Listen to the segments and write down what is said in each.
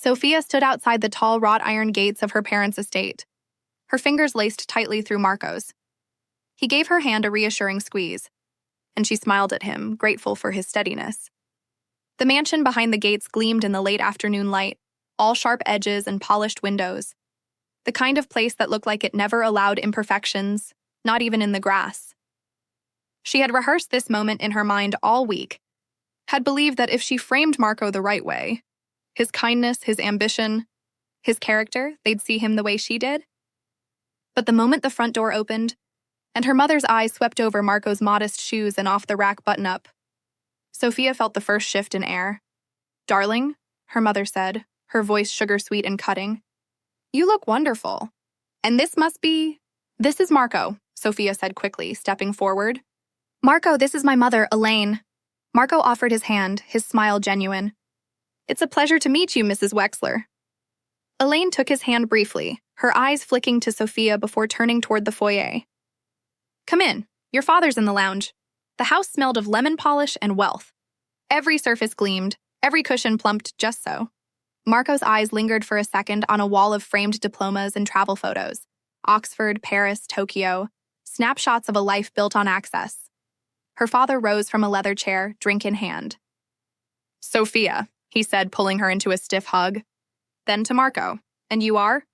Sophia stood outside the tall wrought iron gates of her parents' estate, her fingers laced tightly through Marco's. He gave her hand a reassuring squeeze, and she smiled at him, grateful for his steadiness. The mansion behind the gates gleamed in the late afternoon light, all sharp edges and polished windows. The kind of place that looked like it never allowed imperfections, not even in the grass. She had rehearsed this moment in her mind all week, had believed that if she framed Marco the right way, his kindness, his ambition, his character, they'd see him the way she did. But the moment the front door opened, and her mother's eyes swept over Marco's modest shoes and off-the-rack button-up, Sophia felt the first shift in air. "Darling," her mother said, her voice sugar-sweet and cutting, "you look wonderful. And this is Marco," Sophia said quickly, stepping forward. "Marco, this is my mother, Elaine." Marco offered his hand, his smile genuine. "It's a pleasure to meet you, Mrs. Wexler." Elaine took his hand briefly, her eyes flicking to Sophia before turning toward the foyer. "Come in. Your father's in the lounge." The house smelled of lemon polish and wealth. Every surface gleamed, every cushion plumped just so. Marco's eyes lingered for a second on a wall of framed diplomas and travel photos. Oxford, Paris, Tokyo. Snapshots of a life built on access. Her father rose from a leather chair, drink in hand. "Sophia," he said, pulling her into a stiff hug. Then to Marco. "And you are?"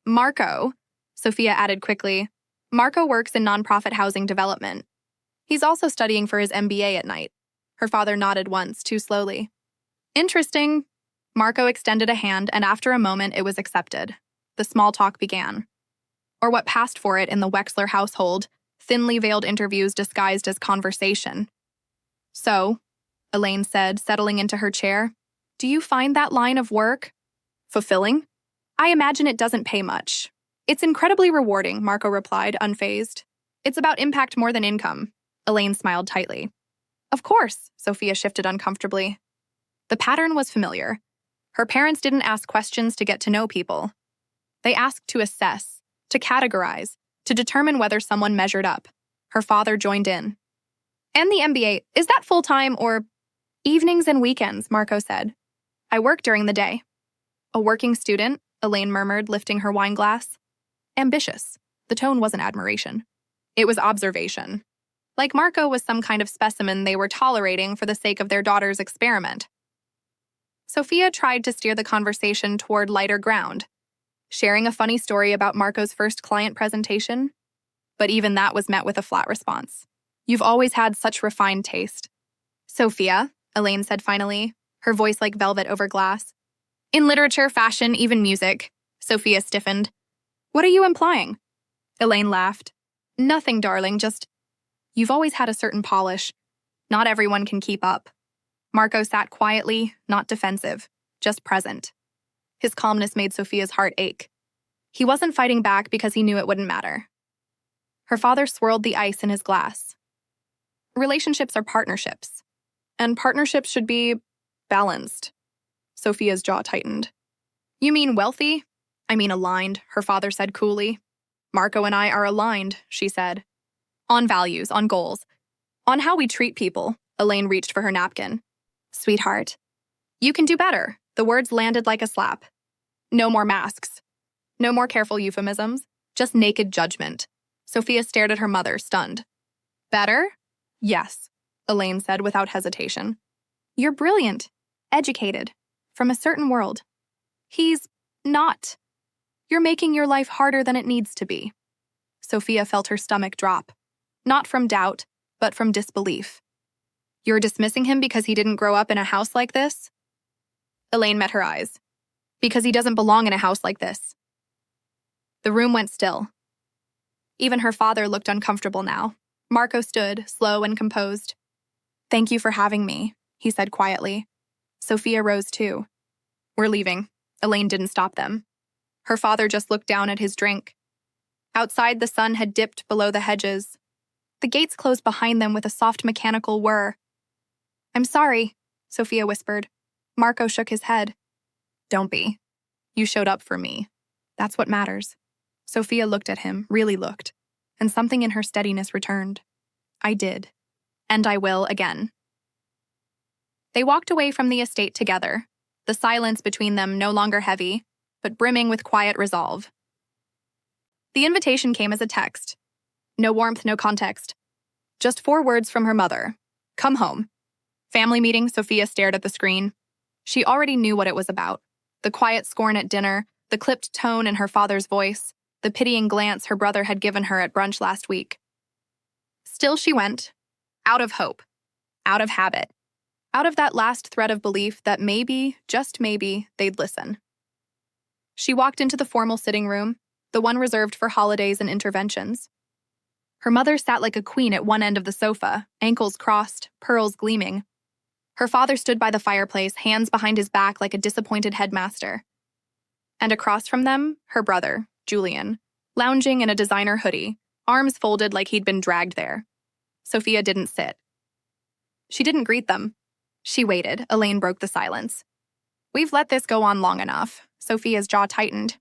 "Marco," Sophia added quickly. "Marco works in nonprofit housing development. He's also studying for his MBA at night." Her father nodded once, too slowly. "Interesting." Marco extended a hand, and after a moment it was accepted. The small talk began. Or what passed for it in the Wexler household, thinly veiled interviews disguised as conversation. "So," Elaine said, settling into her chair, "do you find that line of work fulfilling?" "I imagine it doesn't pay much." "It's incredibly rewarding," Marco replied, unfazed. "It's about impact more than income." Elaine smiled tightly. "Of course," Sophia shifted uncomfortably. The pattern was familiar. Her parents didn't ask questions to get to know people. They asked to assess, to categorize, to determine whether someone measured up. Her father joined in. "And the MBA, is that full-time or—" "Evenings and weekends," Marco said. "I work during the day." "A working student," Elaine murmured, lifting her wine glass. "Ambitious." The tone wasn't admiration. It was observation. Like Marco was some kind of specimen they were tolerating for the sake of their daughter's experiment. Sophia tried to steer the conversation toward lighter ground, sharing a funny story about Marco's first client presentation. But even that was met with a flat response. "You've always had such refined taste." "Sophia," Elaine said finally, her voice like velvet over glass. "In literature, fashion, even music." Sophia stiffened. "What are you implying?" Elaine laughed. "Nothing, darling, just... You've always had a certain polish. Not everyone can keep up." Marco sat quietly, not defensive, just present. His calmness made Sophia's heart ache. He wasn't fighting back because he knew it wouldn't matter. Her father swirled the ice in his glass. "Relationships are partnerships, and partnerships should be balanced." Sophia's jaw tightened. "You mean wealthy?" "I mean aligned," her father said coolly. "Marco and I are aligned," she said. "On values, on goals, on how we treat people." Elaine reached for her napkin. "Sweetheart, you can do better." The words landed like a slap. "No more masks. No more careful euphemisms. Just naked judgment." Sophia stared at her mother, stunned. "Better?" "Yes," Elaine said without hesitation. "You're brilliant, educated, from a certain world. He's not. You're making your life harder than it needs to be." Sophia felt her stomach drop. Not from doubt, but from disbelief. "You're dismissing him because he didn't grow up in a house like this?" Elaine met her eyes. "Because he doesn't belong in a house like this." The room went still. Even her father looked uncomfortable now. Marco stood, slow and composed. "Thank you for having me," he said quietly. Sophia rose too. "We're leaving." Elaine didn't stop them. Her father just looked down at his drink. Outside, the sun had dipped below the hedges. The gates closed behind them with a soft mechanical whir. "I'm sorry," Sophia whispered. Marco shook his head. "Don't be. You showed up for me. That's what matters." Sophia looked at him, really looked, and something in her steadiness returned. "I did. And I will again." They walked away from the estate together, the silence between them no longer heavy, but brimming with quiet resolve. The invitation came as a text. No warmth, no context. Just 4 words from her mother. Come home. Family meeting, Sophia stared at the screen. She already knew what it was about. The quiet scorn at dinner, the clipped tone in her father's voice, the pitying glance her brother had given her at brunch last week. Still she went, out of hope, out of habit, out of that last thread of belief that maybe, just maybe, they'd listen. She walked into the formal sitting room, the one reserved for holidays and interventions. Her mother sat like a queen at one end of the sofa, ankles crossed, pearls gleaming. Her father stood by the fireplace, hands behind his back like a disappointed headmaster. And across from them, her brother, Julian, lounging in a designer hoodie, arms folded like he'd been dragged there. Sophia didn't sit. She didn't greet them. She waited. Elaine broke the silence. We've let this go on long enough. Sophia's jaw tightened.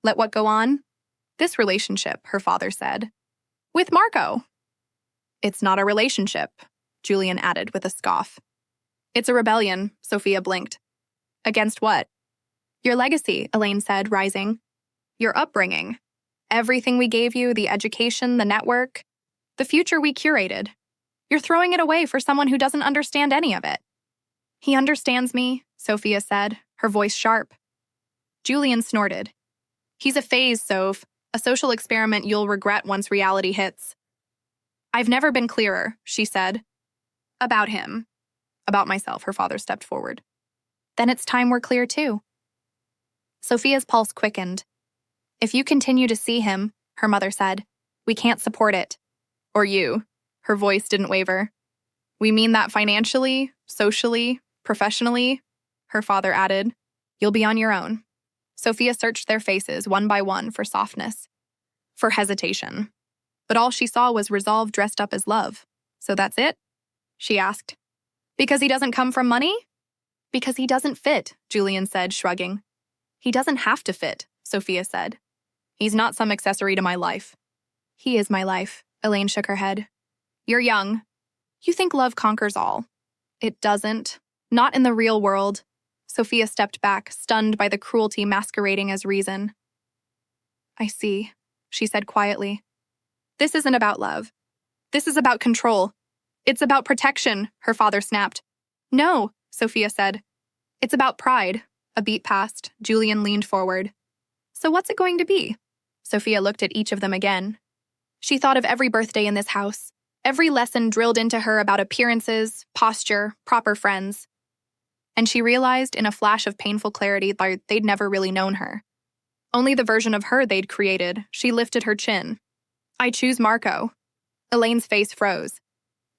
Let what go on? This relationship, her father said. With Marco. It's not a relationship, Julian added with a scoff. It's a rebellion, Sophia blinked. Against what? Your legacy, Elaine said, rising. Your upbringing. Everything we gave you, the education, the network, the future we curated. You're throwing it away for someone who doesn't understand any of it. He understands me, Sophia said, her voice sharp. Julian snorted. He's a phase, Soph, a social experiment you'll regret once reality hits. I've never been clearer, she said. About him. About myself, her father stepped forward. Then it's time we're clear too. Sophia's pulse quickened. If you continue to see him, her mother said, we can't support it. Or you. Her voice didn't waver. We mean that financially, socially, professionally, her father added. You'll be on your own. Sophia searched their faces one by one for softness, for hesitation. But all she saw was resolve dressed up as love. So that's it? She asked. Because he doesn't come from money? Because he doesn't fit, Julian said, shrugging. He doesn't have to fit, Sophia said. He's not some accessory to my life. He is my life, Elaine shook her head. You're young. You think love conquers all. It doesn't. Not in the real world. Sophia stepped back, stunned by the cruelty masquerading as reason. I see, she said quietly. This isn't about love. This is about control. It's about protection, her father snapped. No, Sophia said. It's about pride. A beat passed. Julian leaned forward. So what's it going to be? Sophia looked at each of them again. She thought of every birthday in this house, every lesson drilled into her about appearances, posture, proper friends. And she realized in a flash of painful clarity that they'd never really known her. Only the version of her they'd created. She lifted her chin. I choose Marco. Elaine's face froze.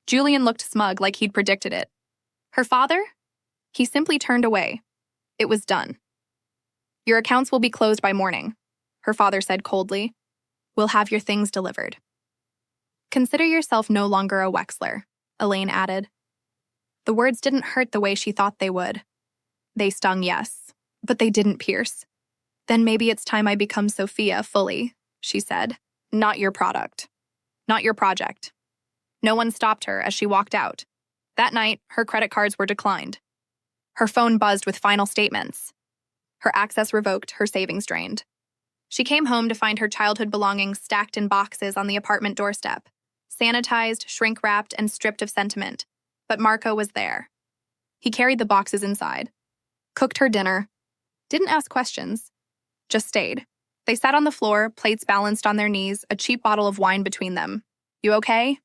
Julian looked smug like he'd predicted it. Her father? He simply turned away. It was done. Your accounts will be closed by morning, her father said coldly. We'll have your things delivered. Consider yourself no longer a Wexler, Elaine added. The words didn't hurt the way she thought they would. They stung, yes, but they didn't pierce. Then maybe it's time I become Sophia fully, she said. Not your product. Not your project. No one stopped her as she walked out. That night, her credit cards were declined. Her phone buzzed with final statements. Her access revoked, her savings drained. She came home to find her childhood belongings stacked in boxes on the apartment doorstep, sanitized, shrink-wrapped, and stripped of sentiment. But Marco was there. He carried the boxes inside, cooked her dinner, didn't ask questions, just stayed. They sat on the floor, plates balanced on their knees, a cheap bottle of wine between them. You okay?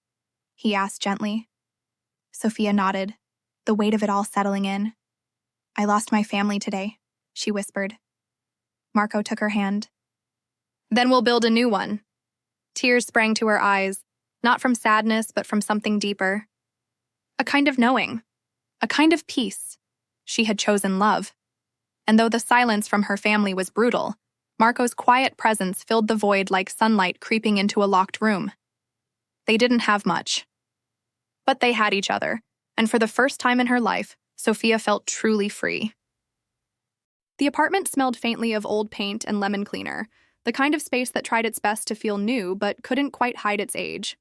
He asked gently. Sophia nodded, the weight of it all settling in. I lost my family today, she whispered. Marco took her hand. Then we'll build a new one. Tears sprang to her eyes, not from sadness, but from something deeper. A kind of knowing, a kind of peace. She had chosen love. And though the silence from her family was brutal, Marco's quiet presence filled the void like sunlight creeping into a locked room. They didn't have much. But they had each other, and for the first time in her life, Sophia felt truly free. The apartment smelled faintly of old paint and lemon cleaner, the kind of space that tried its best to feel new but couldn't quite hide its age.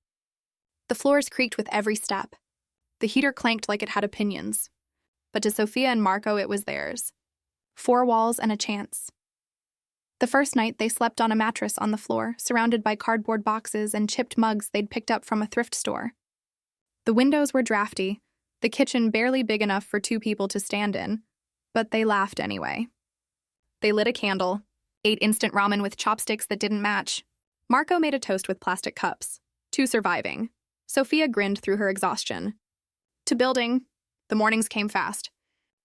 The floors creaked with every step. The heater clanked like it had opinions. But to Sophia and Marco, it was theirs. 4 walls and a chance. The first night, they slept on a mattress on the floor, surrounded by cardboard boxes and chipped mugs they'd picked up from a thrift store. The windows were drafty, the kitchen barely big enough for 2 people to stand in, but they laughed anyway. They lit a candle, ate instant ramen with chopsticks that didn't match. Marco made a toast with plastic cups. 2 surviving. Sophia grinned through her exhaustion. To building. The mornings came fast.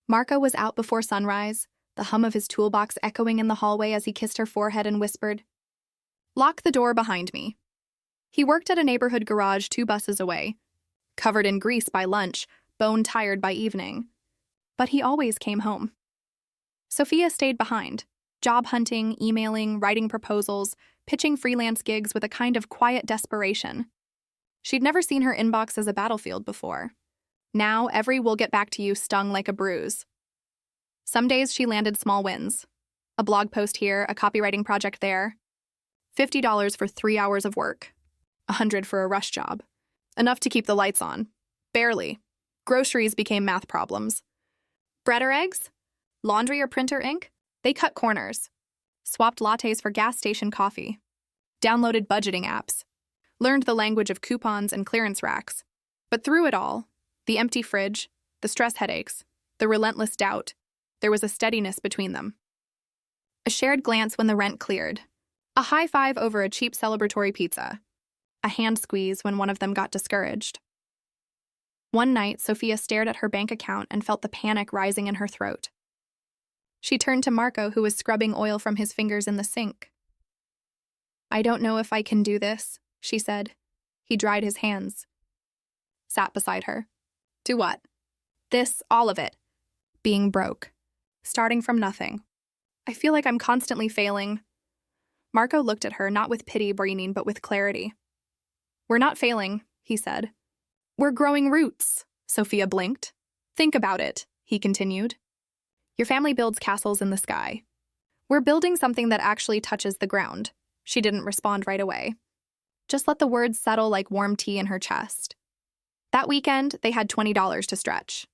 Marco was out before sunrise, the hum of his toolbox echoing in the hallway as he kissed her forehead and whispered, "Lock the door behind me." He worked at a neighborhood garage 2 buses away, covered in grease by lunch, bone-tired by evening. But he always came home. Sophia stayed behind, job hunting, emailing, writing proposals, pitching freelance gigs with a kind of quiet desperation. She'd never seen her inbox as a battlefield before. Now, every "we'll get back to you" stung like a bruise. Some days she landed small wins. A blog post here, a copywriting project there. $50 for 3 hours of work. $100 for a rush job. Enough to keep the lights on. Barely. Groceries became math problems. Bread or eggs? Laundry or printer ink? They cut corners. Swapped lattes for gas station coffee. Downloaded budgeting apps. Learned the language of coupons and clearance racks. But through it all, the empty fridge, the stress headaches, the relentless doubt, there was a steadiness between them. A shared glance when the rent cleared. A high five over a cheap celebratory pizza. A hand squeeze when one of them got discouraged. One night, Sophia stared at her bank account and felt the panic rising in her throat. She turned to Marco, who was scrubbing oil from his fingers in the sink. "I don't know if I can do this," she said. He dried his hands. Sat beside her. "Do what?" "This, all of it. Being broke. Starting from nothing. I feel like I'm constantly failing." Marco looked at her, not with pity braining, but with clarity. "We're not failing," he said. "We're growing roots," Sophia blinked. "Think about it," he continued. "Your family builds castles in the sky. We're building something that actually touches the ground." She didn't respond right away. Just let the words settle like warm tea in her chest. That weekend, they had $20 to stretch.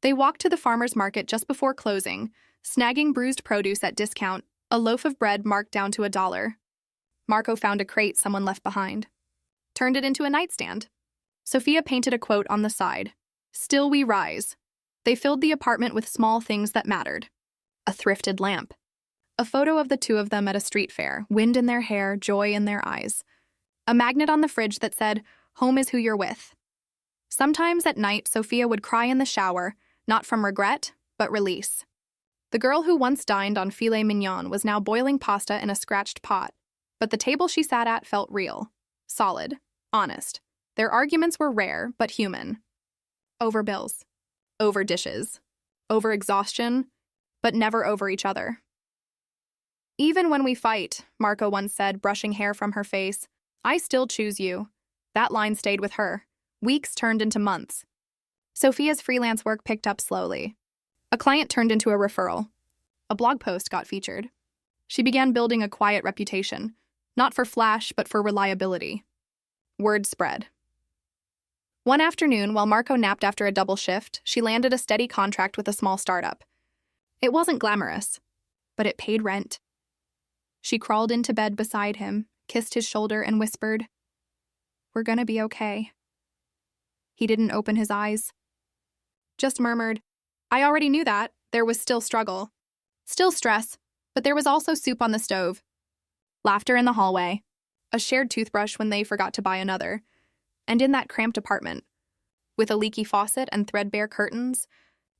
They walked to the farmer's market just before closing, snagging bruised produce at discount, a loaf of bread marked down to $1. Marco found a crate someone left behind. Turned it into a nightstand. Sophia painted a quote on the side. "Still we rise." They filled the apartment with small things that mattered. A thrifted lamp. A photo of the 2 of them at a street fair, wind in their hair, joy in their eyes. A magnet on the fridge that said, "Home is who you're with." Sometimes at night, Sophia would cry in the shower, not from regret, but release. The girl who once dined on filet mignon was now boiling pasta in a scratched pot, but the table she sat at felt real, solid, honest. Their arguments were rare, but human. Over bills. Over dishes. Over exhaustion, but never over each other. "Even when we fight," Marco once said, brushing hair from her face, "I still choose you." That line stayed with her. Weeks turned into months. Sophia's freelance work picked up slowly. A client turned into a referral. A blog post got featured. She began building a quiet reputation, not for flash, but for reliability. Word spread. One afternoon, while Marco napped after a double shift, she landed a steady contract with a small startup. It wasn't glamorous, but it paid rent. She crawled into bed beside him, kissed his shoulder, and whispered, "We're gonna be okay." He didn't open his eyes. Just murmured, "I already knew that." There was still struggle. Still stress, but there was also soup on the stove. Laughter in the hallway. A shared toothbrush when they forgot to buy another. And in that cramped apartment, with a leaky faucet and threadbare curtains,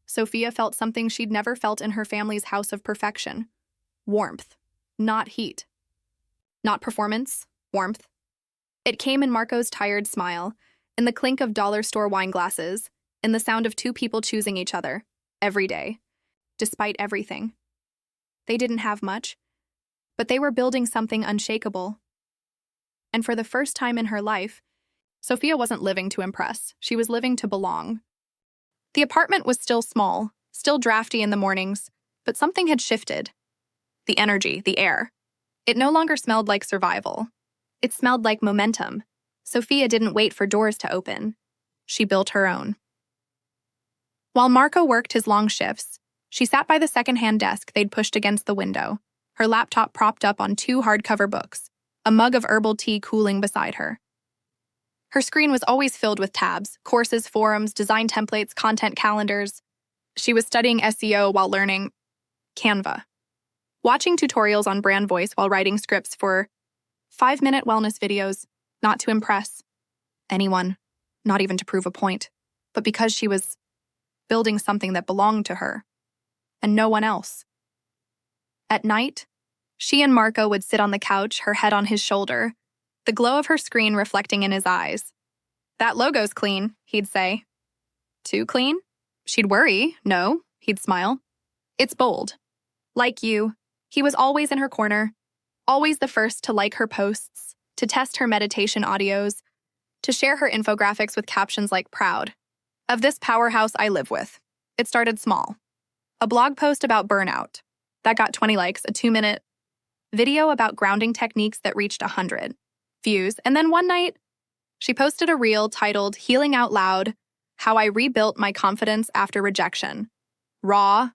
Sophia felt something she'd never felt in her family's house of perfection. Warmth, not heat. Not performance, warmth. It came in Marco's tired smile, in the clink of dollar store wine glasses, in the sound of 2 people choosing each other, every day, despite everything. They didn't have much, but they were building something unshakable. And for the first time in her life, Sophia wasn't living to impress. She was living to belong. The apartment was still small, still drafty in the mornings, but something had shifted. The energy, the air. It no longer smelled like survival. It smelled like momentum. Sophia didn't wait for doors to open. She built her own. While Marco worked his long shifts, She sat by the second-hand desk they'd pushed against the window, her laptop propped up on two hardcover books, a mug of herbal tea cooling beside her. Her screen was always filled with tabs, courses, forums, design templates, content calendars. She was studying SEO while learning Canva, watching tutorials on brand voice while writing scripts for 5-minute wellness videos, not to impress anyone, not even to prove a point, but because she was building something that belonged to her and no one else. At night, she and Marco would sit on the couch, her head on his shoulder, the glow of her screen reflecting in his eyes. "That logo's clean," he'd say. "Too clean?" She'd worry. "No," he'd smile. "It's bold. Like you." He was always in her corner, always the first to like her posts, to test her meditation audios, to share her infographics with captions like "Proud of this powerhouse I live with." It started small. A blog post about burnout. That got 20 likes, a 2-minute video about grounding techniques that reached 100 views, and then one night, she posted a reel titled "Healing Out Loud: How I Rebuilt My Confidence After Rejection." Raw,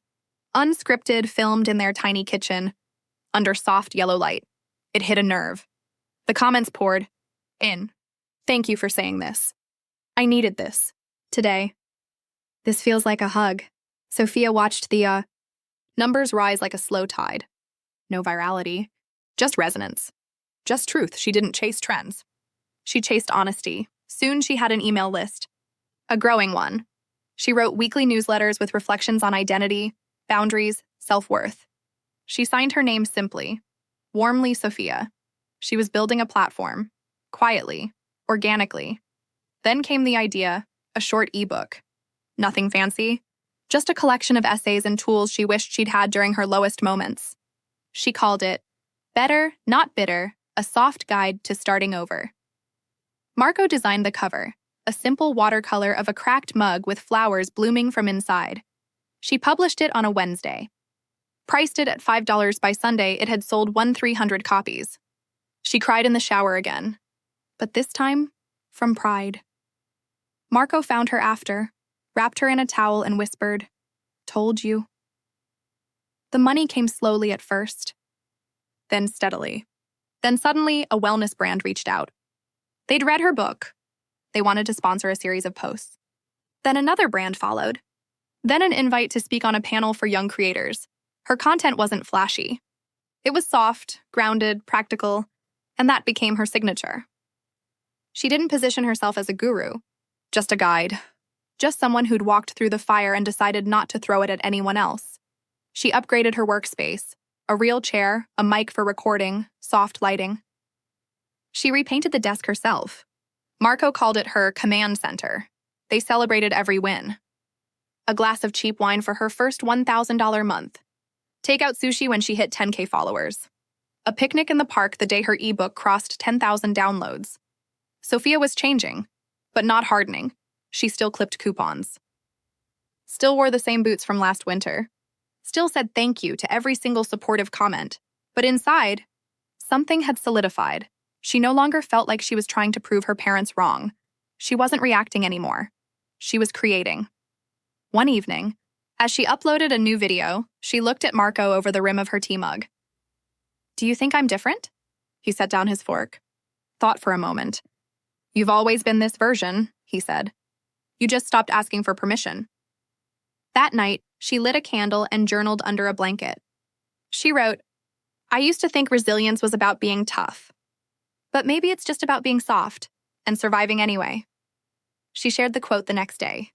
unscripted, filmed in their tiny kitchen, under soft yellow light. It hit a nerve. The comments poured in. "Thank you for saying this. I needed this. Today. This feels like a hug." Sophia watched the numbers rise like a slow tide. No virality, just resonance. Just truth. She didn't chase trends. She chased honesty. Soon she had an email list. A growing one. She wrote weekly newsletters with reflections on identity, boundaries, self-worth. She signed her name simply, warmly Sophia. She was building a platform, quietly, organically. Then came the idea, a short ebook. Nothing fancy, just a collection of essays and tools she wished she'd had during her lowest moments. She called it Better, Not Bitter, a soft guide to starting over. Marco designed the cover, a simple watercolor of a cracked mug with flowers blooming from inside. She published it on a Wednesday. Priced it at $5 by Sunday, it had sold 1,300 copies. She cried in the shower again, but this time from pride. Marco found her after, wrapped her in a towel and whispered, "Told you." The money came slowly at first, then steadily. Then suddenly, a wellness brand reached out. They'd read her book. They wanted to sponsor a series of posts. Then another brand followed. Then an invite to speak on a panel for young creators. Her content wasn't flashy. It was soft, grounded, practical, and that became her signature. She didn't position herself as a guru, just a guide, just someone who'd walked through the fire and decided not to throw it at anyone else. She upgraded her workspace, a real chair, a mic for recording, soft lighting. She repainted the desk herself. Marco called it her command center. They celebrated every win. A glass of cheap wine for her first $1,000 month. Takeout sushi when she hit 10K followers. A picnic in the park the day her ebook crossed 10,000 downloads. Sophia was changing, but not hardening. She still clipped coupons. Still wore the same boots from last winter. Still said thank you to every single supportive comment. But inside, something had solidified. She no longer felt like she was trying to prove her parents wrong. She wasn't reacting anymore. She was creating. One evening, as she uploaded a new video, she looked at Marco over the rim of her tea mug. "Do you think I'm different?" He set down his fork. Thought for a moment. "You've always been this version," he said. "You just stopped asking for permission." That night, she lit a candle and journaled under a blanket. She wrote, "I used to think resilience was about being tough. But maybe it's just about being soft and surviving anyway." She shared the quote the next day.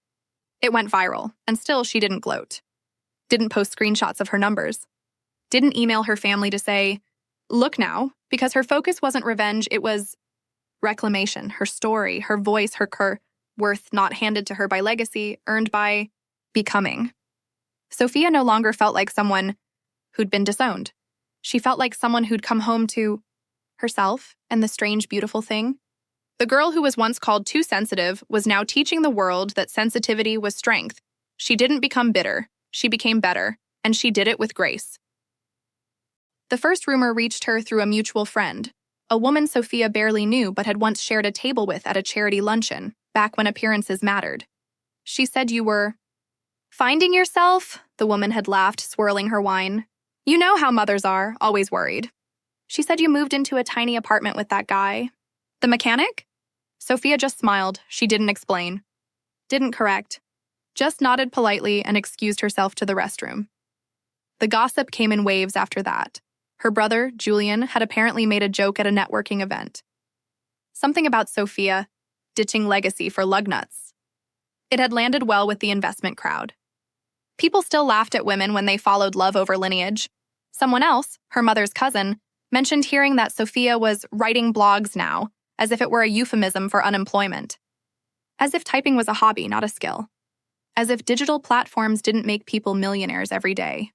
It went viral, and still she didn't gloat. Didn't post screenshots of her numbers. Didn't email her family to say, "Look now," because her focus wasn't revenge, it was reclamation, her story, her voice, her worth not handed to her by legacy, earned by becoming. Sophia no longer felt like someone who'd been disowned. She felt like someone who'd come home to herself and the strange, beautiful thing. The girl who was once called too sensitive was now teaching the world that sensitivity was strength. She didn't become bitter. She became better, and she did it with grace. The first rumor reached her through a mutual friend, a woman Sophia barely knew but had once shared a table with at a charity luncheon, back when appearances mattered. She said you were Finding yourself? The woman had laughed, swirling her wine. You know how mothers are, always worried. She said you moved into a tiny apartment with that guy. The mechanic? Sophia just smiled. She didn't explain. Didn't correct. Just nodded politely and excused herself to the restroom. The gossip came in waves after that. Her brother, Julian, had apparently made a joke at a networking event. Something about Sophia ditching legacy for lug nuts. It had landed well with the investment crowd. People still laughed at women when they followed love over lineage. Someone else, her mother's cousin, mentioned hearing that Sophia was writing blogs now, as if it were a euphemism for unemployment. As if typing was a hobby, not a skill. As if digital platforms didn't make people millionaires every day.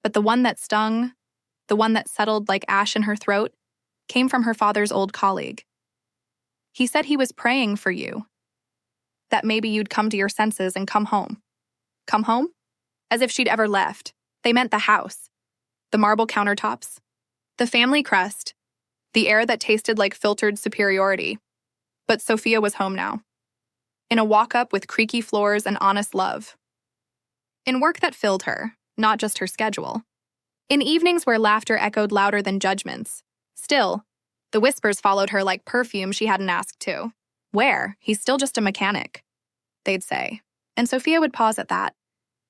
But the one that stung, the one that settled like ash in her throat, came from her father's old colleague. He said he was praying for you. That maybe you'd come to your senses and come home. Come home? As if she'd ever left. They meant the house. The marble countertops. The family crest. The air that tasted like filtered superiority. But Sophia was home now. In a walk-up with creaky floors and honest love. In work that filled her, not just her schedule. In evenings where laughter echoed louder than judgments. Still, the whispers followed her like perfume she hadn't asked to. Where? He's still just a mechanic, they'd say. And Sophia would pause at that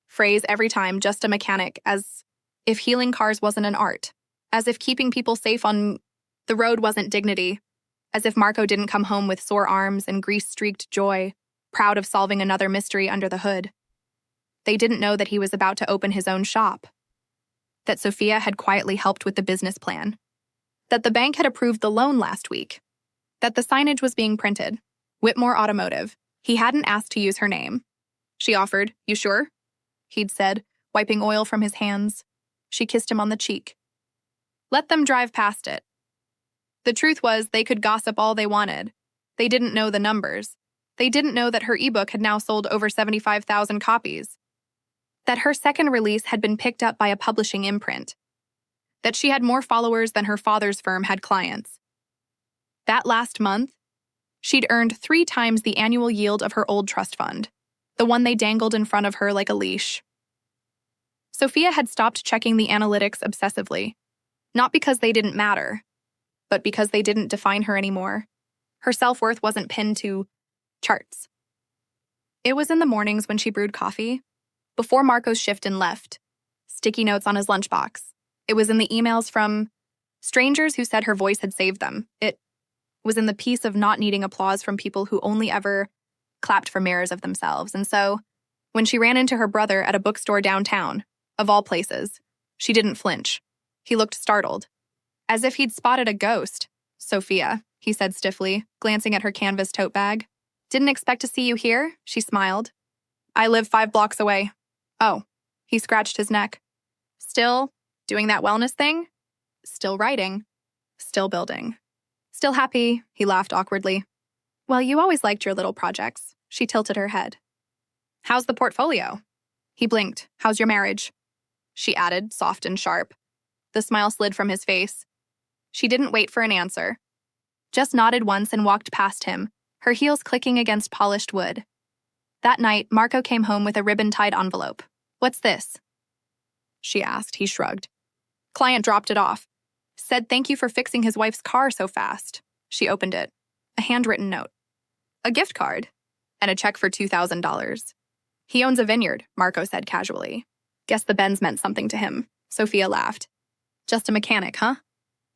phrase every time, just a mechanic, as if healing cars wasn't an art. As if keeping people safe on the road wasn't dignity. As if Marco didn't come home with sore arms and grease-streaked joy, proud of solving another mystery under the hood. They didn't know that he was about to open his own shop. That Sophia had quietly helped with the business plan. That the bank had approved the loan last week. That the signage was being printed. Whitmore Automotive. He hadn't asked to use her name. She offered, "You sure?" He'd said, wiping oil from his hands. She kissed him on the cheek. Let them drive past it. The truth was, they could gossip all they wanted. They didn't know the numbers. They didn't know that her ebook had now sold over 75,000 copies. That her second release had been picked up by a publishing imprint. That she had more followers than her father's firm had clients. That last month, she'd earned 3 times the annual yield of her old trust fund, the one they dangled in front of her like a leash. Sophia had stopped checking the analytics obsessively, not because they didn't matter, but because they didn't define her anymore. Her self-worth wasn't pinned to charts. It was in the mornings when she brewed coffee, before Marco's shift and left, sticky notes on his lunchbox. It was in the emails from strangers who said her voice had saved them. It was in the peace of not needing applause from people who only ever clapped for mirrors of themselves. And so, when she ran into her brother at a bookstore downtown, of all places, she didn't flinch. He looked startled, as if he'd spotted a ghost. "Sophia," he said stiffly, glancing at her canvas tote bag. "Didn't expect to see you here," she smiled. "I live 5 blocks away." "Oh," he scratched his neck. "Still doing that wellness thing? Still writing? Still building? Still happy?" He laughed awkwardly. "Well, you always liked your little projects." She tilted her head. "How's the portfolio?" He blinked. "How's your marriage?" She added, soft and sharp. The smile slid from his face. She didn't wait for an answer. Just nodded once and walked past him, her heels clicking against polished wood. That night, Marco came home with a ribbon-tied envelope. "What's this?" she asked. He shrugged. Client dropped it off. Said thank you for fixing his wife's car so fast. She opened it. A handwritten note. A gift card. And a check for $2,000. "He owns a vineyard," Marco said casually. "Guess the Benz meant something to him." Sophia laughed. "Just a mechanic, huh?"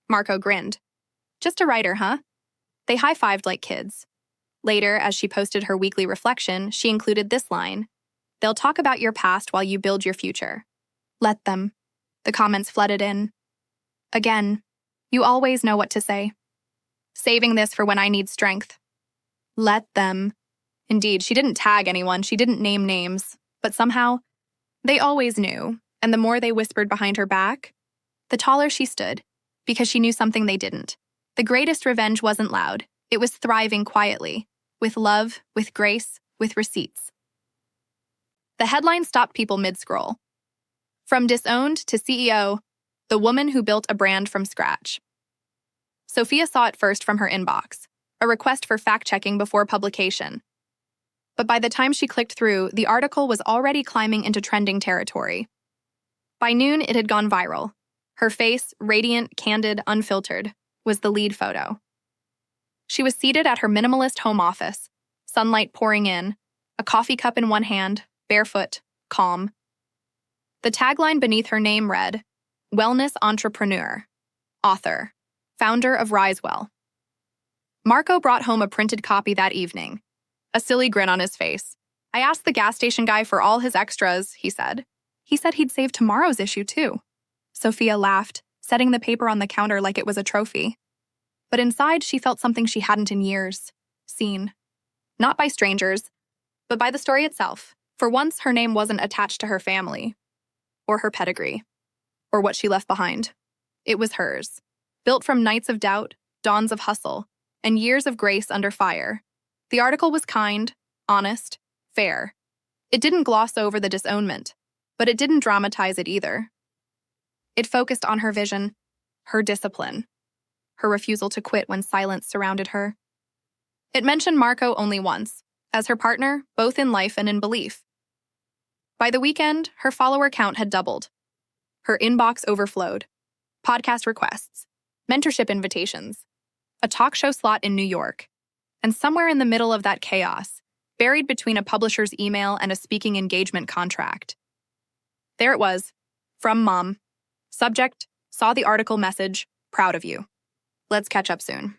Marco grinned. "Just a writer, huh?" They high-fived like kids. Later, as she posted her weekly reflection, she included this line. "They'll talk about your past while you build your future. Let them." The comments flooded in. "Again, you always know what to say. Saving this for when I need strength. Let them." Indeed, she didn't tag anyone, she didn't name names, but somehow, they always knew, and the more they whispered behind her back, the taller she stood, because she knew something they didn't. The greatest revenge wasn't loud, it was thriving quietly, with love, with grace, with receipts. The headline stopped people mid-scroll. From Disowned to CEO, the woman who built a brand from scratch. Sophia saw it first from her inbox, a request for fact-checking before publication. But by the time she clicked through, the article was already climbing into trending territory. By noon, it had gone viral. Her face, radiant, candid, unfiltered, was the lead photo. She was seated at her minimalist home office, sunlight pouring in, a coffee cup in one hand, barefoot, calm. The tagline beneath her name read, "Wellness entrepreneur, author, founder of Risewell." Marco brought home a printed copy that evening, a silly grin on his face. "I asked the gas station guy for all his extras," he said. "He said he'd save tomorrow's issue, too." Sophia laughed, setting the paper on the counter like it was a trophy. But inside, she felt something she hadn't in years. Seen. Not by strangers, but by the story itself. For once, her name wasn't attached to her family, or her pedigree, or what she left behind. It was hers. Built from nights of doubt, dawns of hustle, and years of grace under fire. The article was kind, honest, fair. It didn't gloss over the disownment, but it didn't dramatize it either. It focused on her vision, her discipline, her refusal to quit when silence surrounded her. It mentioned Marco only once, as her partner, both in life and in belief. By the weekend, her follower count had doubled. Her inbox overflowed. Podcast requests, mentorship invitations, a talk show slot in New York. And somewhere in the middle of that chaos, buried between a publisher's email and a speaking engagement contract, there it was, from Mom. Subject, saw the article message, proud of you. Let's catch up soon.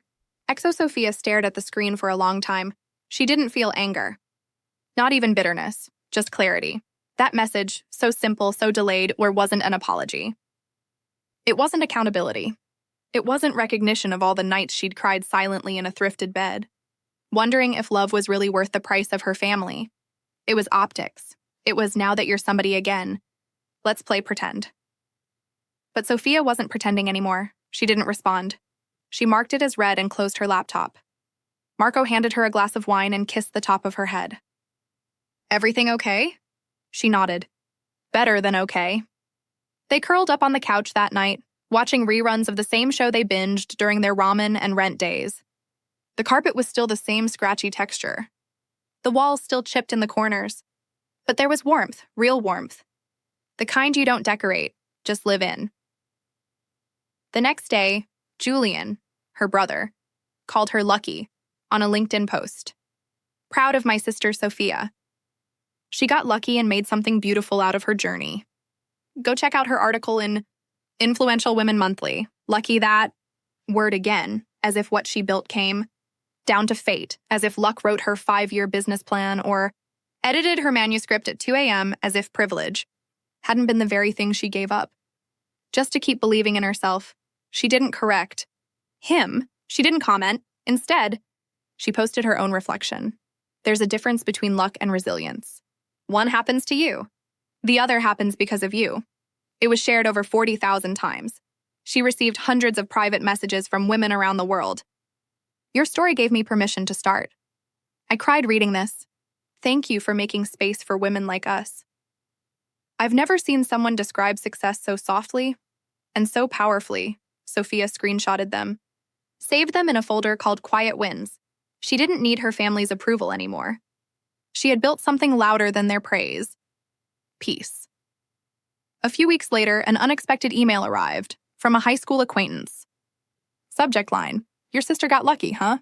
Sophia stared at the screen for a long time. She didn't feel anger. Not even bitterness, just clarity. That message, so simple, so delayed, wasn't an apology. It wasn't accountability. It wasn't recognition of all the nights she'd cried silently in a thrifted bed, wondering if love was really worth the price of her family. It was optics. It was, now that you're somebody again, let's play pretend. But Sophia wasn't pretending anymore. She didn't respond. She marked it as read and closed her laptop. Marco handed her a glass of wine and kissed the top of her head. "Everything okay?" She nodded. "Better than okay." They curled up on the couch that night, watching reruns of the same show they binged during their ramen and rent days. The carpet was still the same scratchy texture. The walls still chipped in the corners. But there was warmth, real warmth. The kind you don't decorate, just live in. The next day, Julian, her brother, called her lucky on a LinkedIn post. "Proud of my sister Sophia. She got lucky and made something beautiful out of her journey. Go check out her article in Influential Women Monthly. Lucky that," word again, as if what she built came, down to fate, as if luck wrote her 5-year business plan, or edited her manuscript at 2 a.m. as if privilege hadn't been the very thing she gave up. Just to keep believing in herself, she didn't correct him. She didn't comment. Instead, she posted her own reflection. There's a difference between luck and resilience. One happens to you. The other happens because of you. It was shared over 40,000 times. She received hundreds of private messages from women around the world. Your story gave me permission to start. I cried reading this. Thank you for making space for women like us. I've never seen someone describe success so softly and so powerfully. Sophia screenshotted them. Saved them in a folder called Quiet Wins. She didn't need her family's approval anymore. She had built something louder than their praise. Peace. A few weeks later, an unexpected email arrived from a high school acquaintance. Subject line, your sister got lucky, huh?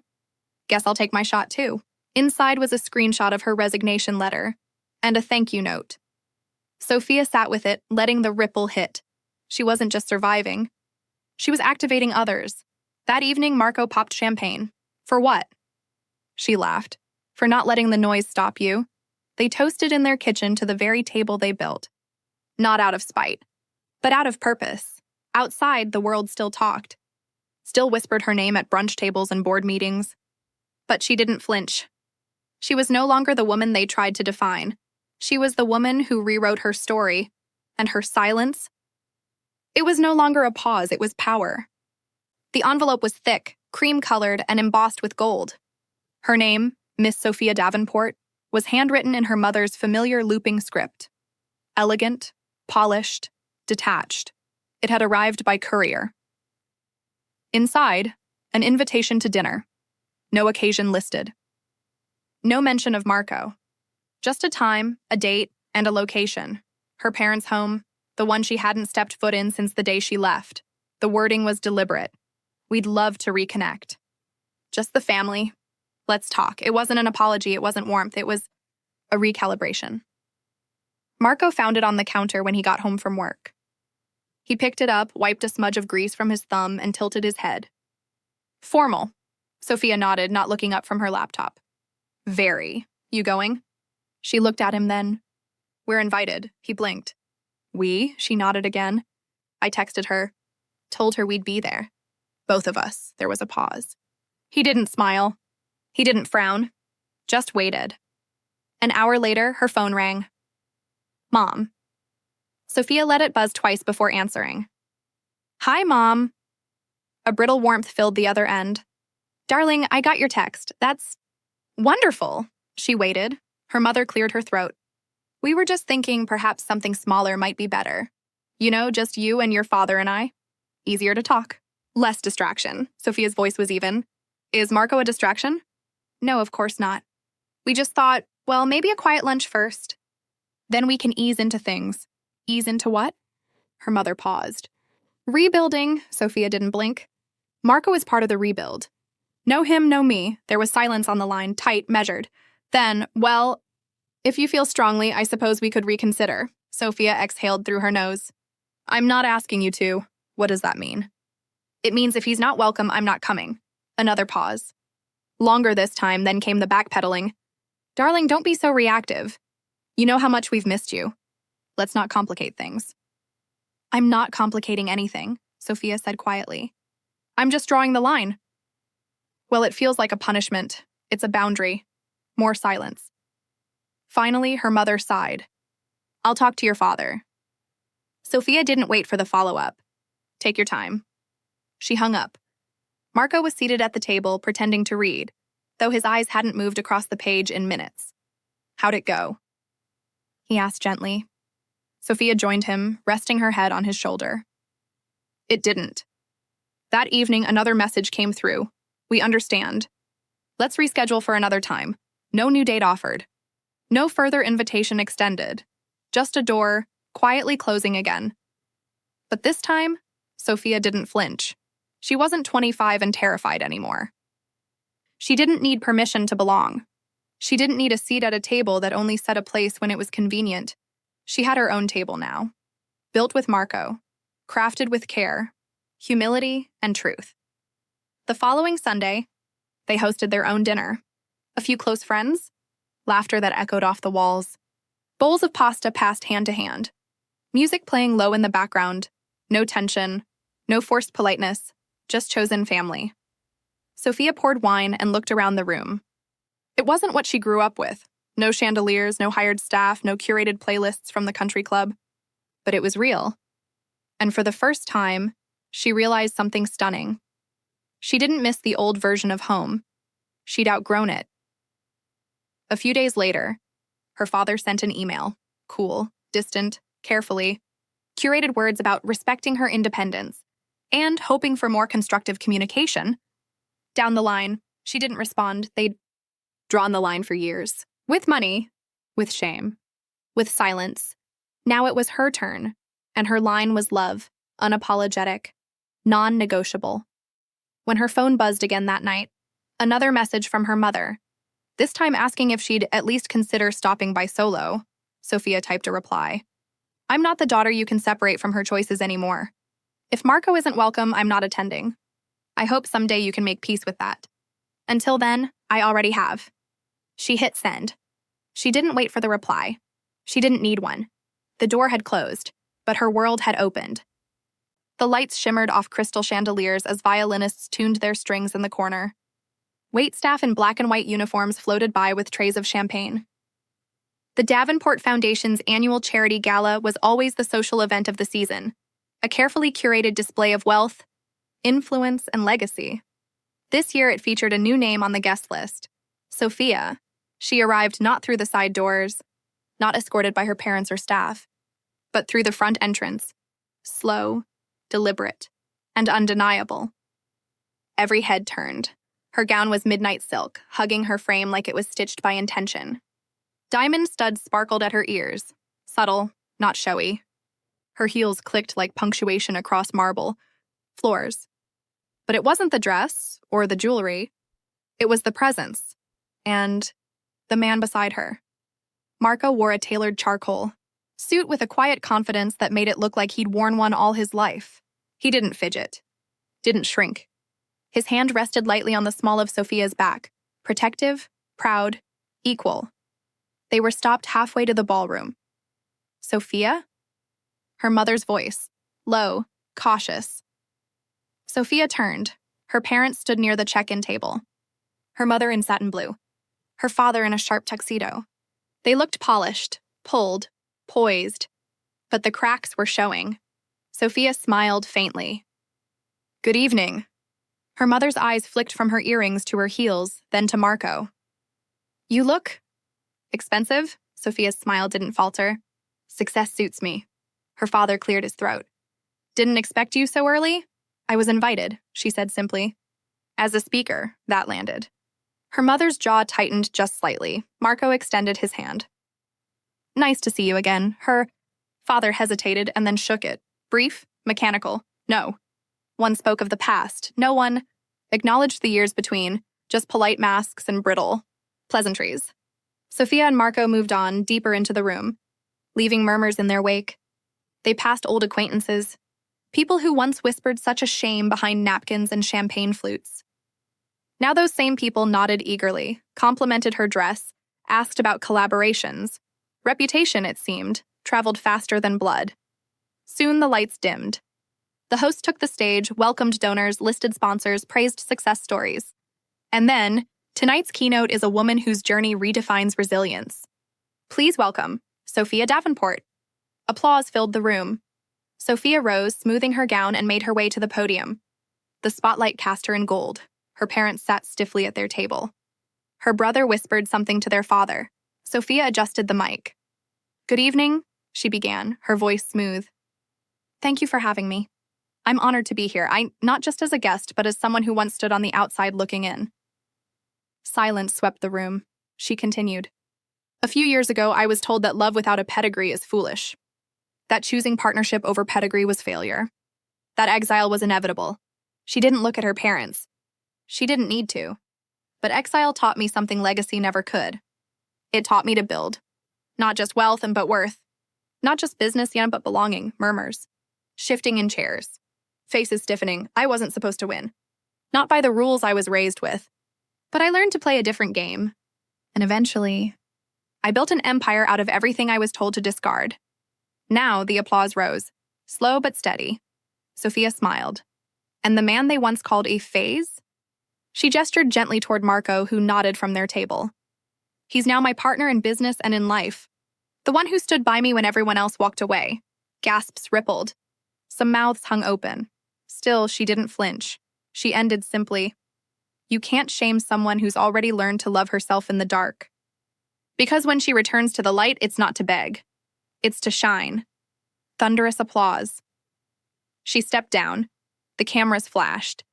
Guess I'll take my shot too. Inside was a screenshot of her resignation letter and a thank you note. Sophia sat with it, letting the ripple hit. She wasn't just surviving. She was activating others. That evening, Marco popped champagne. For what? She laughed. For not letting the noise stop you. They toasted in their kitchen to the very table they built. Not out of spite, but out of purpose. Outside, the world still talked. Still whispered her name at brunch tables and board meetings. But she didn't flinch. She was no longer the woman they tried to define. She was the woman who rewrote her story. And her silence? It was no longer a pause, it was power. The envelope was thick, cream-colored, and embossed with gold. Her name, Miss Sophia Davenport, was handwritten in her mother's familiar looping script. Elegant, polished, detached. It had arrived by courier. Inside, an invitation to dinner. No occasion listed. No mention of Marco. Just a time, a date, and a location. Her parents' home, the one she hadn't stepped foot in since the day she left. The wording was deliberate. We'd love to reconnect. Just the family. Let's talk. It wasn't an apology, it wasn't warmth, it was a recalibration. Marco found it on the counter when he got home from work. He picked it up, wiped a smudge of grease from his thumb, and tilted his head. Formal. Sophia nodded, not looking up from her laptop. Very. You going? She looked at him then. We're invited. He blinked. We? She nodded again. I texted her. Told her we'd be there. Both of us. There was a pause. He didn't smile. He didn't frown. Just waited. An hour later, her phone rang. Mom. Sophia let it buzz twice before answering. Hi, Mom. A brittle warmth filled the other end. Darling, I got your text. That's wonderful. She waited. Her mother cleared her throat. We were just thinking perhaps something smaller might be better. You know, just you and your father and I. Easier to talk. Less distraction. Sophia's voice was even. Is Marco a distraction? No, of course not. We just thought, well, maybe a quiet lunch first. Then we can ease into things. Ease into what? Her mother paused. Rebuilding, Sophia didn't blink. Marco is part of the rebuild. No him, no me. There was silence on the line, tight, measured. Then, well, if you feel strongly, I suppose we could reconsider. Sophia exhaled through her nose. I'm not asking you to. What does that mean? It means if he's not welcome, I'm not coming. Another pause. Longer this time, then came the backpedaling. Darling, don't be so reactive. You know how much we've missed you. Let's not complicate things. I'm not complicating anything, Sophia said quietly. I'm just drawing the line. Well, it feels like a punishment. It's a boundary. More silence. Finally, her mother sighed. I'll talk to your father. Sophia didn't wait for the follow-up. Take your time. She hung up. Marco was seated at the table, pretending to read, though his eyes hadn't moved across the page in minutes. How'd it go? He asked gently. Sophia joined him, resting her head on his shoulder. It didn't. That evening, another message came through. We understand. Let's reschedule for another time. No new date offered. No further invitation extended. Just a door, quietly closing again. But this time, Sophia didn't flinch. She wasn't 25 and terrified anymore. She didn't need permission to belong. She didn't need a seat at a table that only set a place when it was convenient. She had her own table now. Built with Marco. Crafted with care, humility, and truth. The following Sunday, they hosted their own dinner. A few close friends, laughter that echoed off the walls. Bowls of pasta passed hand to hand. Music playing low in the background. No tension, no forced politeness, just chosen family. Sophia poured wine and looked around the room. It wasn't what she grew up with. No chandeliers, no hired staff, no curated playlists from the country club. But it was real. And for the first time, she realized something stunning. She didn't miss the old version of home. She'd outgrown it. A few days later, her father sent an email. Cool, distant, carefully. Curated words about respecting her independence and hoping for more constructive communication. Down the line, she didn't respond. They'd drawn the line for years. With money, with shame, with silence. Now it was her turn, and her line was love, unapologetic, non-negotiable. When her phone buzzed again that night, another message from her mother, this time asking if she'd at least consider stopping by solo. Sophia typed a reply. I'm not the daughter you can separate from her choices anymore. If Marco isn't welcome, I'm not attending. I hope someday you can make peace with that. Until then, I already have. She hit send. She didn't wait for the reply. She didn't need one. The door had closed, but her world had opened. The lights shimmered off crystal chandeliers as violinists tuned their strings in the corner. Waitstaff in black and white uniforms floated by with trays of champagne. The Davenport Foundation's annual charity gala was always the social event of the season, a carefully curated display of wealth, influence, and legacy. This year it featured a new name on the guest list, Sophia. She arrived not through the side doors, not escorted by her parents or staff, but through the front entrance, slow, deliberate, and undeniable. Every head turned. Her gown was midnight silk, hugging her frame like it was stitched by intention. Diamond studs sparkled at her ears, subtle, not showy. Her heels clicked like punctuation across marble floors. But it wasn't the dress or the jewelry. It was the presence. And the man beside her. Marco wore a tailored charcoal suit with a quiet confidence that made it look like he'd worn one all his life. He didn't fidget, didn't shrink. His hand rested lightly on the small of Sophia's back, protective, proud, equal. They were stopped halfway to the ballroom. Sophia? Her mother's voice, low, cautious. Sophia turned. Her parents stood near the check-in table. Her mother in satin blue. Her father in a sharp tuxedo. They looked polished, pulled, poised, but the cracks were showing. Sophia smiled faintly. "Good evening." Her mother's eyes flicked from her earrings to her heels, then to Marco. "You look expensive?" Sophia's smile didn't falter. "Success suits me." Her father cleared his throat. "Didn't expect you so early?" "I was invited," she said simply. As a speaker, that landed. Her mother's jaw tightened just slightly. Marco extended his hand. "Nice to see you again." Her father hesitated and then shook it. Brief, mechanical. No. One spoke of the past. No one acknowledged the years between, just polite masks and brittle pleasantries. Sophia and Marco moved on, deeper into the room, leaving murmurs in their wake. They passed old acquaintances, people who once whispered such a shame behind napkins and champagne flutes. Now those same people nodded eagerly, complimented her dress, asked about collaborations. Reputation, it seemed, traveled faster than blood. Soon the lights dimmed. The host took the stage, welcomed donors, listed sponsors, praised success stories. And then, tonight's keynote is a woman whose journey redefines resilience. Please welcome Sophia Davenport. Applause filled the room. Sophia rose, smoothing her gown, and made her way to the podium. The spotlight cast her in gold. Her parents sat stiffly at their table. Her brother whispered something to their father. Sophia adjusted the mic. "Good evening," she began, her voice smooth. "Thank you for having me. I'm honored to be here, not just as a guest, but as someone who once stood on the outside looking in." Silence swept the room. She continued. "A few years ago, I was told that love without a pedigree is foolish. That choosing partnership over pedigree was failure. That exile was inevitable. She didn't look at her parents. She didn't need to. But exile taught me something legacy never could. It taught me to build. Not just wealth but worth. Not just business but belonging." Murmurs. Shifting in chairs. Faces stiffening. I wasn't supposed to win. Not by the rules I was raised with. But I learned to play a different game. And eventually, I built an empire out of everything I was told to discard. Now the applause rose. Slow but steady. Sophia smiled. And the man they once called a phase? She gestured gently toward Marco, who nodded from their table. "He's now my partner in business and in life. The one who stood by me when everyone else walked away." Gasps rippled. Some mouths hung open. Still, she didn't flinch. She ended simply, "You can't shame someone who's already learned to love herself in the dark. Because when she returns to the light, it's not to beg. It's to shine." Thunderous applause. She stepped down. The cameras flashed.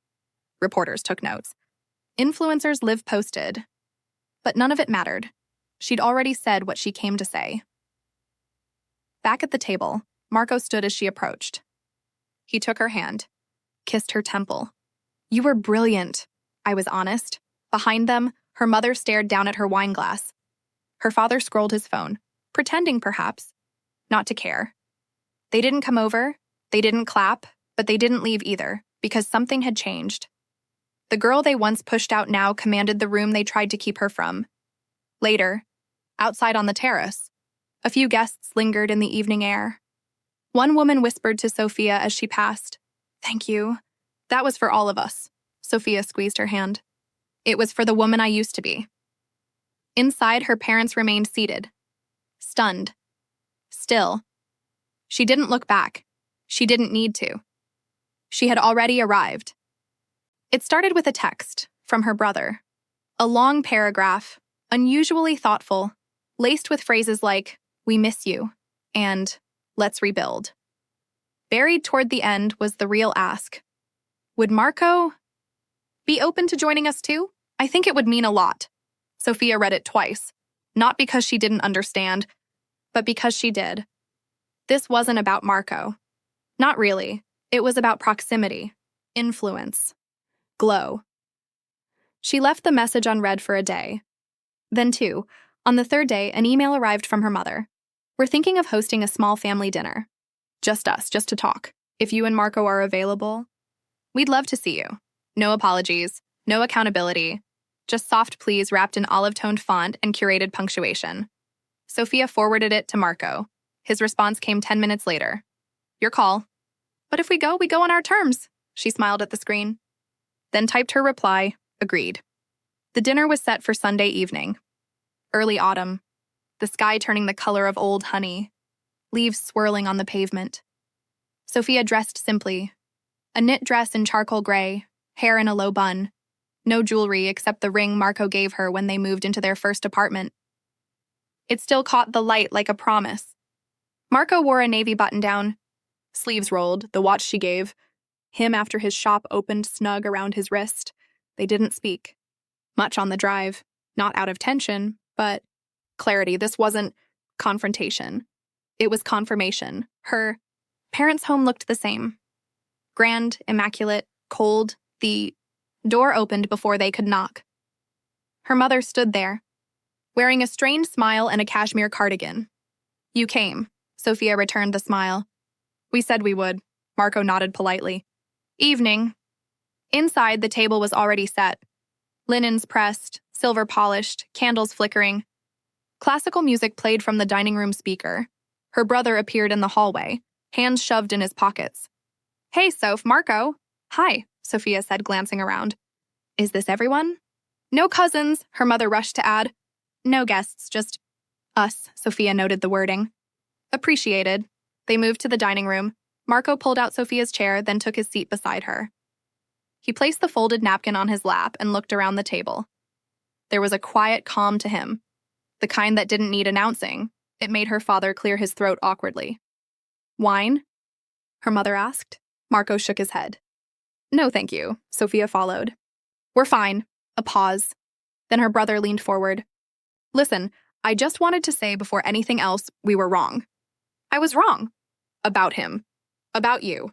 Reporters took notes. Influencers live posted. But none of it mattered. She'd already said what she came to say. Back at the table, Marco stood as she approached. He took her hand, kissed her temple. "You were brilliant." I was honest. Behind them, her mother stared down at her wine glass. Her father scrolled his phone, pretending perhaps not to care. They didn't come over, they didn't clap, but they didn't leave either, because something had changed. The girl they once pushed out now commanded the room they tried to keep her from. Later, outside on the terrace, a few guests lingered in the evening air. One woman whispered to Sophia as she passed, "Thank you." "That was for all of us." Sophia squeezed her hand. "It was for the woman I used to be." Inside, her parents remained seated, stunned, still. She didn't look back. She didn't need to. She had already arrived. It started with a text from her brother. A long paragraph, unusually thoughtful, laced with phrases like, "We miss you," and "Let's rebuild." Buried toward the end was the real ask. Would Marco be open to joining us too? I think it would mean a lot. Sophia read it twice. Not because she didn't understand, but because she did. This wasn't about Marco. Not really. It was about proximity, influence, glow. She left the message unread for a day. Then two. On the third day, an email arrived from her mother. We're thinking of hosting a small family dinner. Just us, just to talk. If you and Marco are available, we'd love to see you. No apologies, no accountability. Just soft pleas wrapped in olive-toned font and curated punctuation. Sophia forwarded it to Marco. His response came 10 minutes later. Your call. But if we go on our terms, she smiled at the screen. Then typed her reply, agreed. The dinner was set for Sunday evening. Early autumn. The sky turning the color of old honey. Leaves swirling on the pavement. Sophia dressed simply. A knit dress in charcoal gray, hair in a low bun. No jewelry except the ring Marco gave her when they moved into their first apartment. It still caught the light like a promise. Marco wore a navy button-down, sleeves rolled, the watch she gave. Him after his shop opened snug around his wrist. They didn't speak. Much on the drive. Not out of tension, but clarity. This wasn't confrontation. It was confirmation. Her parents' home looked the same. Grand, immaculate, cold. The door opened before they could knock. Her mother stood there, wearing a strained smile and a cashmere cardigan. You came. Sophia returned the smile. We said we would. Marco nodded politely. Evening. Inside, the table was already set. Linens pressed, silver polished, candles flickering. Classical music played from the dining room speaker. Her brother appeared in the hallway, hands shoved in his pockets. Hey, Soph, Marco. Hi, Sophia said, glancing around. Is this everyone? No cousins, her mother rushed to add. No guests, just us, Sophia noted the wording. Appreciated. They moved to the dining room. Marco pulled out Sophia's chair, then took his seat beside her. He placed the folded napkin on his lap and looked around the table. There was a quiet calm to him, the kind that didn't need announcing. It made her father clear his throat awkwardly. Wine? Her mother asked. Marco shook his head. No, thank you, Sophia followed. We're fine. A pause. Then her brother leaned forward. Listen, I just wanted to say before anything else, we were wrong. I was wrong. About him. About you.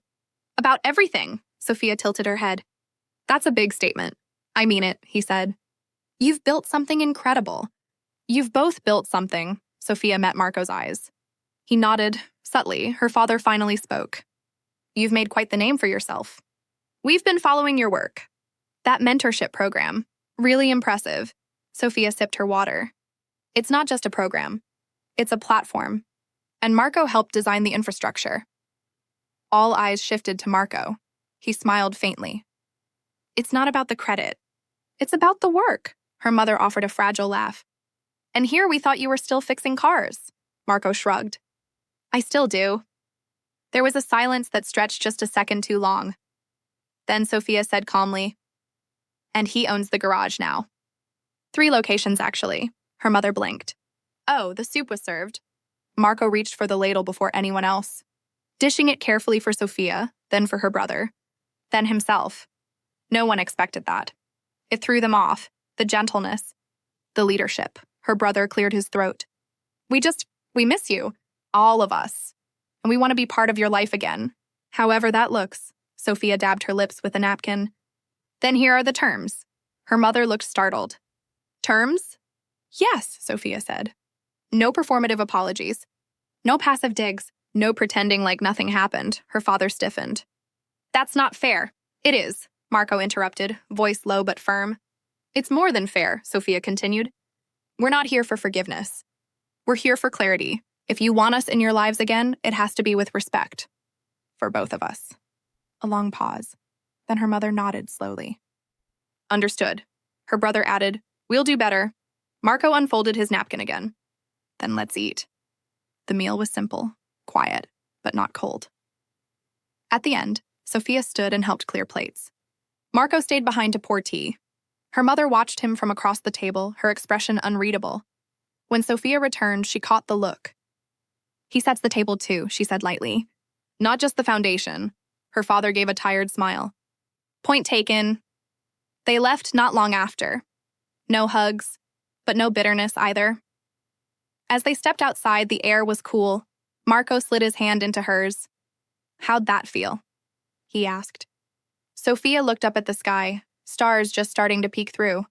About everything, Sophia tilted her head. That's a big statement. I mean it, he said. You've built something incredible. You've both built something, Sophia met Marco's eyes. He nodded, subtly. Her father finally spoke. You've made quite the name for yourself. We've been following your work. That mentorship program. Really impressive. Sophia sipped her water. It's not just a program. It's a platform. And Marco helped design the infrastructure. All eyes shifted to Marco. He smiled faintly. It's not about the credit. It's about the work. Her mother offered a fragile laugh. And here we thought you were still fixing cars. Marco shrugged. I still do. There was a silence that stretched just a second too long. Then Sophia said calmly, and he owns the garage now. 3 locations, actually. Her mother blinked. Oh, the soup was served. Marco reached for the ladle before anyone else, dishing it carefully for Sophia, then for her brother, then himself. No one expected that. It threw them off, the gentleness, the leadership. Her brother cleared his throat. We miss you, all of us, and we want to be part of your life again. However that looks. Sophia dabbed her lips with a napkin. Then here are the terms. Her mother looked startled. Terms? Yes, Sophia said. No performative apologies. No passive digs. No pretending like nothing happened. Her father stiffened. That's not fair. It is, Marco interrupted, voice low but firm. It's more than fair, Sophia continued. We're not here for forgiveness. We're here for clarity. If you want us in your lives again, it has to be with respect. For both of us. A long pause. Then her mother nodded slowly. Understood. Her brother added, We'll do better. Marco unfolded his napkin again. Then let's eat. The meal was simple, quiet, but not cold. At the end, Sophia stood and helped clear plates. Marco stayed behind to pour tea. Her mother watched him from across the table, her expression unreadable. When Sophia returned, she caught the look. He sets the table too, she said lightly. Not just the foundation. Her father gave a tired smile. Point taken. They left not long after. No hugs, but no bitterness either. As they stepped outside, the air was cool. Marco slid his hand into hers. "How'd that feel?" he asked. Sophia looked up at the sky, stars just starting to peek through.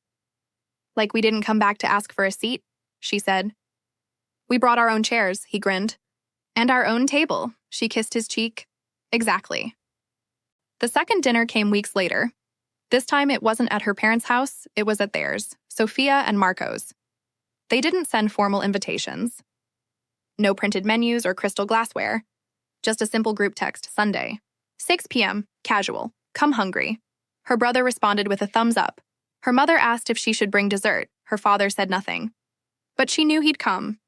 "Like we didn't come back to ask for a seat," she said. "We brought our own chairs," he grinned. "And our own table," she kissed his cheek. "Exactly." The second dinner came weeks later. This time it wasn't at her parents' house, it was at theirs, Sophia and Marco's. They didn't send formal invitations. No printed menus or crystal glassware. Just a simple group text, Sunday. 6 p.m., casual. Come hungry. Her brother responded with a thumbs up. Her mother asked if she should bring dessert. Her father said nothing. But she knew he'd come.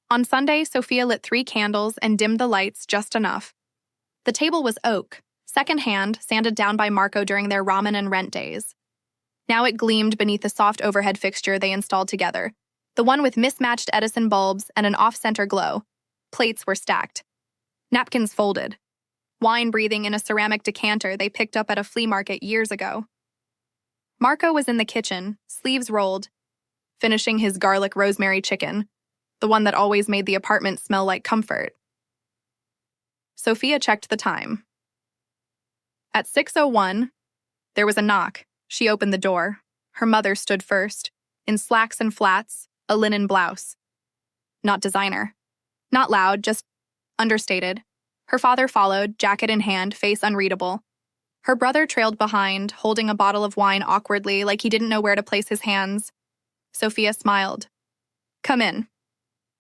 On Sunday, Sophia lit 3 candles and dimmed the lights just enough. The table was oak, second-hand, sanded down by Marco during their ramen and rent days. Now it gleamed beneath the soft overhead fixture they installed together, the one with mismatched Edison bulbs and an off-center glow. Plates were stacked. Napkins folded. Wine breathing in a ceramic decanter they picked up at a flea market years ago. Marco was in the kitchen, sleeves rolled, finishing his garlic rosemary chicken, the one that always made the apartment smell like comfort. Sophia checked the time. At 6:01, there was a knock. She opened the door. Her mother stood first, in slacks and flats, a linen blouse. Not designer. Not loud, just understated. Her father followed, jacket in hand, face unreadable. Her brother trailed behind, holding a bottle of wine awkwardly, like he didn't know where to place his hands. Sophia smiled. "Come in."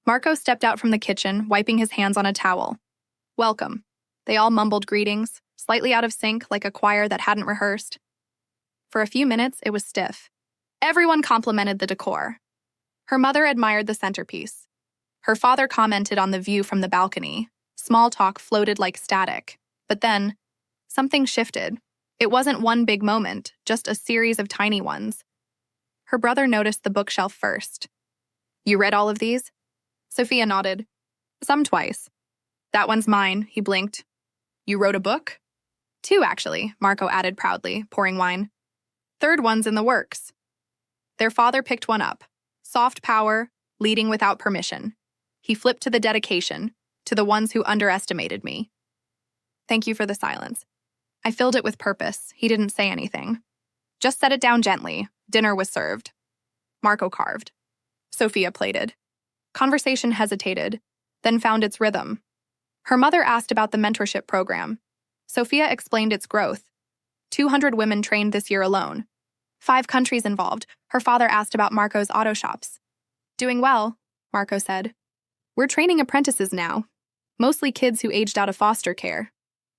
Marco stepped out from the kitchen, wiping his hands on a towel. "Welcome." They all mumbled greetings, slightly out of sync, like a choir that hadn't rehearsed. For a few minutes, it was stiff. Everyone complimented the decor. Her mother admired the centerpiece. Her father commented on the view from the balcony. Small talk floated like static. But then, something shifted. It wasn't one big moment, just a series of tiny ones. Her brother noticed the bookshelf first. "You read all of these?" Sophia nodded. "Some twice." "That one's mine," he blinked. "You wrote a book?" "2, actually," Marco added proudly, pouring wine. "Third one's in the works." Their father picked one up. Soft power, leading without permission. He flipped to the dedication, to the ones who underestimated me. "Thank you for the silence." I filled it with purpose. He didn't say anything. Just set it down gently. Dinner was served. Marco carved. Sophia plated. Conversation hesitated, then found its rhythm. Her mother asked about the mentorship program. Sophia explained its growth. 200 women trained this year alone. 5 countries involved. Her father asked about Marco's auto shops. "Doing well," Marco said. "We're training apprentices now. Mostly kids who aged out of foster care."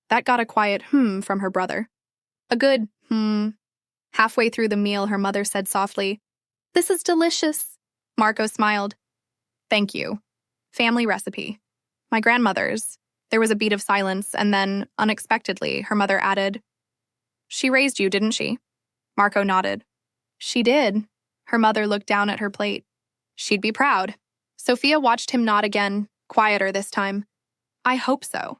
That got a quiet from her brother. A good Halfway through the meal, her mother said softly, "This is delicious." Marco smiled. "Thank you. Family recipe. My grandmother's." There was a beat of silence, and then, unexpectedly, her mother added, "She raised you, didn't she?" Marco nodded. "She did." Her mother looked down at her plate. "She'd be proud." Sophia watched him nod again, quieter this time. "I hope so."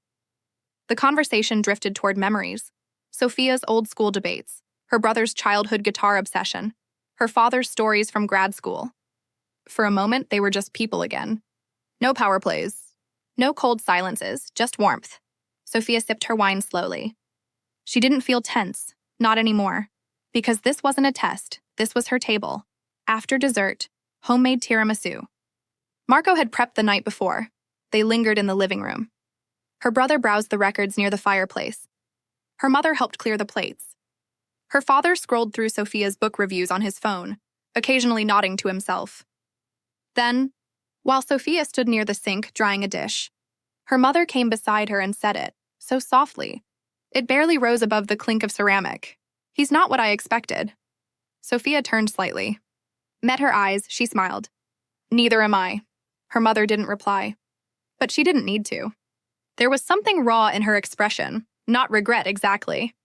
The conversation drifted toward memories. Sophia's old-school debates, her brother's childhood guitar obsession, her father's stories from grad school. For a moment, they were just people again. No power plays. No cold silences, just warmth. Sophia sipped her wine slowly. She didn't feel tense, not anymore. Because this wasn't a test, this was her table. After dessert, homemade tiramisu. Marco had prepped the night before. They lingered in the living room. Her brother browsed the records near the fireplace. Her mother helped clear the plates. Her father scrolled through Sophia's book reviews on his phone, occasionally nodding to himself. Then, while Sophia stood near the sink drying a dish, her mother came beside her and said it, so softly. It barely rose above the clink of ceramic. "He's not what I expected." Sophia turned slightly. Met her eyes, she smiled. "Neither am I." Her mother didn't reply. But she didn't need to. There was something raw in her expression, not regret exactly.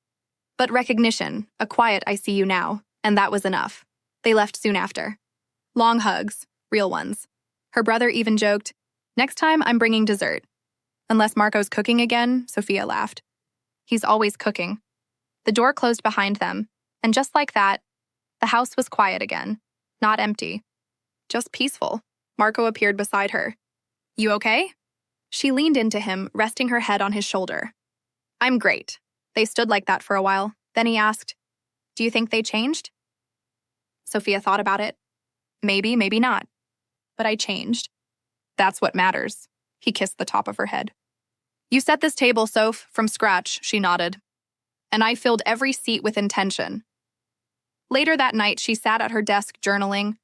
But recognition, a quiet "I see you now," and that was enough. They left soon after. Long hugs, real ones. Her brother even joked, "Next time I'm bringing dessert." Unless Marco's cooking again, Sophia laughed. He's always cooking. The door closed behind them, and just like that, the house was quiet again, not empty, just peaceful. Marco appeared beside her. You okay? She leaned into him, resting her head on his shoulder. I'm great. They stood like that for a while. Then he asked, Do you think they changed? Sophia thought about it. Maybe, maybe not. But I changed. That's what matters. He kissed the top of her head. You set this table, Soph, from scratch, she nodded. And I filled every seat with intention. Later that night, she sat at her desk journaling,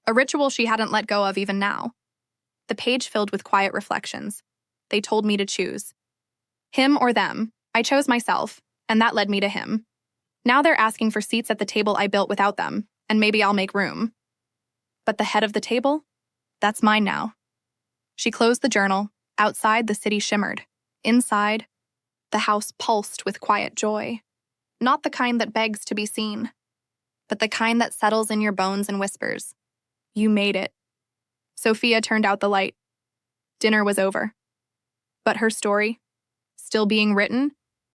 a ritual she hadn't let go of even now. The page filled with quiet reflections. They told me to choose. Him or them. I chose myself, and that led me to him. Now they're asking for seats at the table I built without them, and maybe I'll make room. But the head of the table? That's mine now. She closed the journal. Outside, the city shimmered. Inside, the house pulsed with quiet joy. Not the kind that begs to be seen, but the kind that settles in your bones and whispers. You made it. Sophia turned out the light. Dinner was over. But her story, still being written,